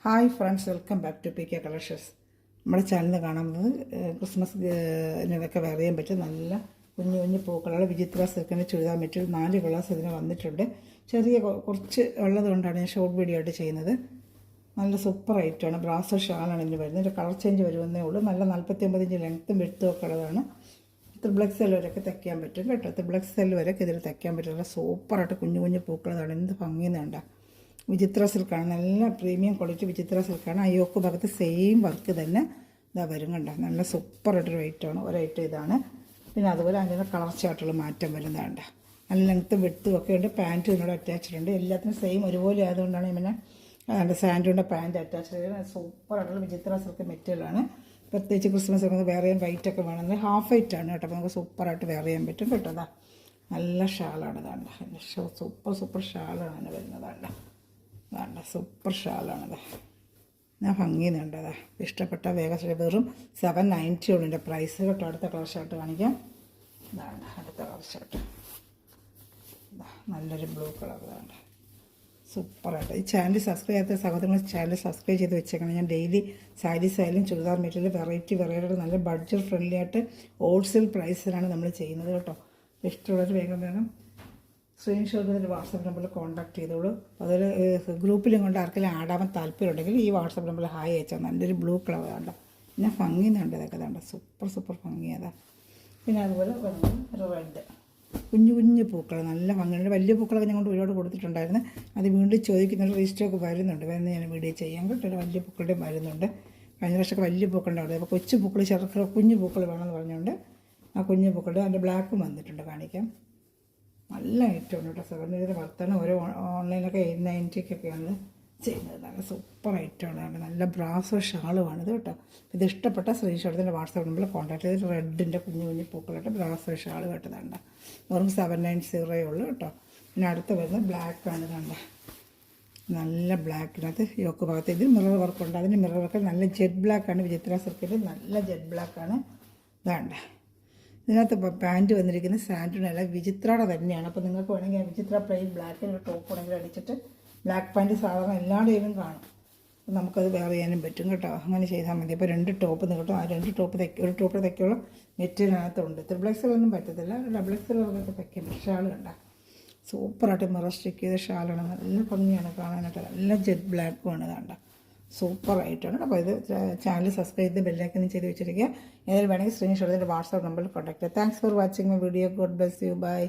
Hi friends, welcome back to PK collections. നമ്മുടെ ചാനലിൽ കാണുന്നത് ക്രിസ്മസ് ഇതിനൊക്കെ വെയർ ചെയ്യാൻ പറ്റും നല്ല കുഞ്ഞു കുഞ്ഞു പൂക്കളുള്ള വിചിത്ര സിൽക്കിൻ്റെ ചുരിദാർ മെറ്റീരിയൽ 4 കളേഴ്സ് ഇതിന് വന്നിട്ടുണ്ട്. ചെറിയ കുറച്ച് ഉള്ളതുകൊണ്ടാണ് ഞാൻ ഷോർട്ട് വീഡിയോ ആയിട്ട് ചെയ്യുന്നത്. നല്ല സൂപ്പർ ഐറ്റമാണ്. ബ്രാസോ ഷാളാണ് ഇതിന് വരുന്നത്. ഒരു കളർ ചേഞ്ച് വരുമെന്നേ ഉള്ളൂ. നല്ല 49 ഇഞ്ച് ലെങ്ത്തും വെടുത്തും ഒക്കെ ഉള്ളതാണ്. ത്രിബ്ലക്സ് വരെയൊക്കെ തയ്ക്കാൻ പറ്റും കേട്ടോ. ത്രിബ്ലക്സ് വരെയൊക്കെ ഇതിൽ തയ്ക്കാൻ പറ്റും. നല്ല സൂപ്പറായിട്ട് കുഞ്ഞു കുഞ്ഞു പൂക്കളതാണ്. എന്ത് ഭംഗിയെന്നുണ്ട. വിചിത്ര സിൽക്കാണ്, നല്ല പ്രീമിയം ക്വാളിറ്റി വിചിത്ര സിൽക്കാണ്. അയ്യോക്ക് ഭാഗത്ത് സെയിം വർക്ക് തന്നെ ഇതാ വരും കണ്ട. നല്ല സൂപ്പറായിട്ടൊരു ഐറ്റമാണ്. ഒരൈറ്റം ഇതാണ്. പിന്നെ അതുപോലെ അതിൻ്റെ കളർ ചാർട്ടുകൾ മാറ്റം വരുന്നതാണ്ട. നല്ല ലെങ്ത്തും വെട്ടും ഒക്കെ ഉണ്ട്. പാൻറ്റും ഇതിനോട് അറ്റാച്ച്ഡ് ഉണ്ട്. എല്ലാത്തിനും സെയിം ഒരുപോലെ ആയതുകൊണ്ടാണ് പിന്നെ അതിൻ്റെ സാൻഡുവിൻ്റെ പാൻറ്റ് അറ്റാച്ച് ചെയ്ത് സൂപ്പറായിട്ടുള്ള വിചിത്ര സിൽക്ക് മെറ്റീരിയലാണ്. പ്രത്യേകിച്ച് ക്രിസ്മസ് ഒക്കെ വേറെ വൈറ്റൊക്കെ വേണമെങ്കിൽ ഹാഫ് വൈറ്റാണ് കേട്ടോ. അപ്പോൾ നമുക്ക് സൂപ്പറായിട്ട് വെയർ ചെയ്യാൻ പറ്റും കേട്ടോ. അതാ നല്ല ഷാളാണ്. ഇതാണ്ട സൂപ്പർ ഷാളാണ് വരുന്നതാണ്ട. അതാണ്ട സൂപ്പർ ഷാളാണത്. ഞാൻ ഭംഗിയുന്നുണ്ട്. അതാ ഇഷ്ടപ്പെട്ട വേഗം വെറും 790 ഉള്ളൂ എൻ്റെ പ്രൈസ് കേട്ടോ. അടുത്ത കളർ ഷർട്ട് കാണിക്കാം. ഇതാണ്ട അടുത്ത കളർ ഷർട്ട്. നല്ലൊരു ബ്ലൂ കളർ. ഇതാണ്ട സൂപ്പറായിട്ട്. ഈ ചാനൽ സബ്സ്ക്രൈബ് ചെയ്യാത്ത സഹോദരങ്ങൾ ചാനൽ സബ്സ്ക്രൈബ് ചെയ്ത് വെച്ചേക്കണം. ഞാൻ ഡെയിലി സാരീസ് ആയാലും ചുരിദാർ മെറ്റീരിയൽ വെറൈറ്റി നല്ല ബഡ്ജറ്റ് ഫ്രണ്ട്ലി ആയിട്ട് ഹോൾസെയിൽ പ്രൈസിലാണ് നമ്മൾ ചെയ്യുന്നത് കേട്ടോ. ഇഷ്ടമുള്ളവർ വേഗം സ്ക്രീൻഷോട്ട് ചെയ്തിട്ട് വാട്സാപ്പ് നമ്പറിൽ കോൺടാക്ട് ചെയ്തോളൂ. അതുപോലെ ഗ്രൂപ്പിലും കൊണ്ട് ആർക്കെങ്കിലും ആടാൻ താല്പര്യമുണ്ടെങ്കിൽ ഈ വാട്സാപ്പ് നമ്പറിൽ ഹായ് അയച്ചാൽ നല്ലൊരു ബ്ലൂ കളർ വേണ്ട. പിന്നെ ഭംഗിയുന്നുണ്ട്. ഇതൊക്കെ വേണ്ട സൂപ്പർ ഭംഗിയതാ. പിന്നെ അതുപോലെ ഒരു റെഡ് കുഞ്ഞു കുഞ്ഞു പൂക്കൾ നല്ല ഭംഗിയുണ്ട്. വലിയ പൂക്കളൊക്കെ ഞാൻ കൊണ്ട് ഒരുപാട് കൊടുത്തിട്ടുണ്ടായിരുന്നു. അത് വീണ്ടും ചോദിക്കുന്നുണ്ട്. റീസ്റ്റോക്ക് വരുന്നുണ്ട്. വരുന്ന ഞാൻ വീഡിയോ ചെയ്യാൻ കേട്ടോ. വലിയ പൂക്കളുടെയും വരുന്നുണ്ട്. കഴിഞ്ഞ വർഷമൊക്കെ വലിയ പൂക്കളുണ്ടാവും. അപ്പോൾ കൊച്ചു പൂക്കൾ ചെറുക്ക കുഞ്ഞു പൂക്കൾ വേണമെന്ന് പറഞ്ഞുകൊണ്ട് ആ കുഞ്ഞു പൂക്കളുടെ അതിൻ്റെ ബ്ലാക്കും വന്നിട്ടുണ്ട്. കാണിക്കാം. നല്ല ഐറ്റമാണ് കേട്ടോ. 790 വർത്താണ്. ഓരോ ഓൺലൈനിലൊക്കെ 890 ചെയ്യുന്നത്. നല്ല സൂപ്പർ ഐറ്റമാണ്. നല്ല ബ്രാസോ ഷാളുമാണിത് കേട്ടോ. ഇത് ഇഷ്ടപ്പെട്ട സ്ക്രീൻഷോട്ടിൻ്റെ വാട്സാപ്പ് നമ്പറിൽ കോൺടാക്ട് ചെയ്ത് റെഡിൻ്റെ കുഞ്ഞു കുഞ്ഞു പൂക്കളായിട്ട് ബ്രാസോ ഷാൾ കേട്ടതാണ്. വെറും 790 ഉള്ളൂ കേട്ടോ. പിന്നെ അടുത്ത് വരുന്നത് ബ്ലാക്കാണ്. കണ്ട നല്ല ബ്ലാക്കിനകത്ത് യോക്ക് ഭാഗത്ത് ഇത് മിറർ വർക്കുണ്ട്. അതിന് മിറർ വർക്ക് നല്ല ജെറ്റ് ബ്ലാക്കാണ്. വിചിത്ര സിൽക്കിൻ്റെ നല്ല ജെറ്റ് ബ്ലാക്കാണ്. ഇതാണ്ട ഇതിനകത്ത് പാൻറ്റ് വന്നിരിക്കുന്നത് സാൻഡുനല്ല വിചിത്രയുടെ തന്നെയാണ്. അപ്പോൾ നിങ്ങൾക്ക് വേണമെങ്കിൽ വിചിത്ര പ്ലെയിൻ ബ്ലാക്കിനൊരു ടോപ്പ് വേണമെങ്കിൽ അടിച്ചിട്ട് ബ്ലാക്ക് പാൻറ്റ് സാധാരണ എല്ലായിടയിലും കാണും. അപ്പോൾ നമുക്കത് വെയർ ചെയ്യാനും പറ്റും കേട്ടോ. അങ്ങനെ ചെയ്താൽ മതി. അപ്പോൾ 2 ടോപ്പ് കിട്ടും. ആ 2 ടോപ്പ് ഒരു ടോപ്പ് തയ്ക്കുള്ള മെറ്റീരിയലിനകത്തുണ്ട്. ത്രിബ്ലക്സിലൊന്നും പറ്റത്തില്ല. ഡബിൾസിലൊക്കെ തയ്ക്കും. ഷാൾ കണ്ട സൂപ്പറായിട്ട് മിറർ സ്റ്റിക്ക് ചെയ്ത ഷാളാണ്. നല്ല ഭംഗിയാണ് കാണാനായിട്ട്. നല്ല ജെറ്റ് ബ്ലാക്കുമാണ്. കണ്ട സൂപ്പറായിട്ടാണ്. അപ്പോൾ ഇത് ചാനൽ സബ്സ്ക്രൈബ് ചെയ്ത് ബെല്ലൈക്കൻ ചെയ്ത് വെച്ചിരിക്കുക. ഏതായാലും വേണമെങ്കിൽ സ്ക്രീൻഷോട്ട് ചെയ്തിട്ട് വാട്സാപ്പ് നമ്പറിൽ കോൺടാക്ട് ചെയ്യുക. Thanks for watching my video. God bless you. By.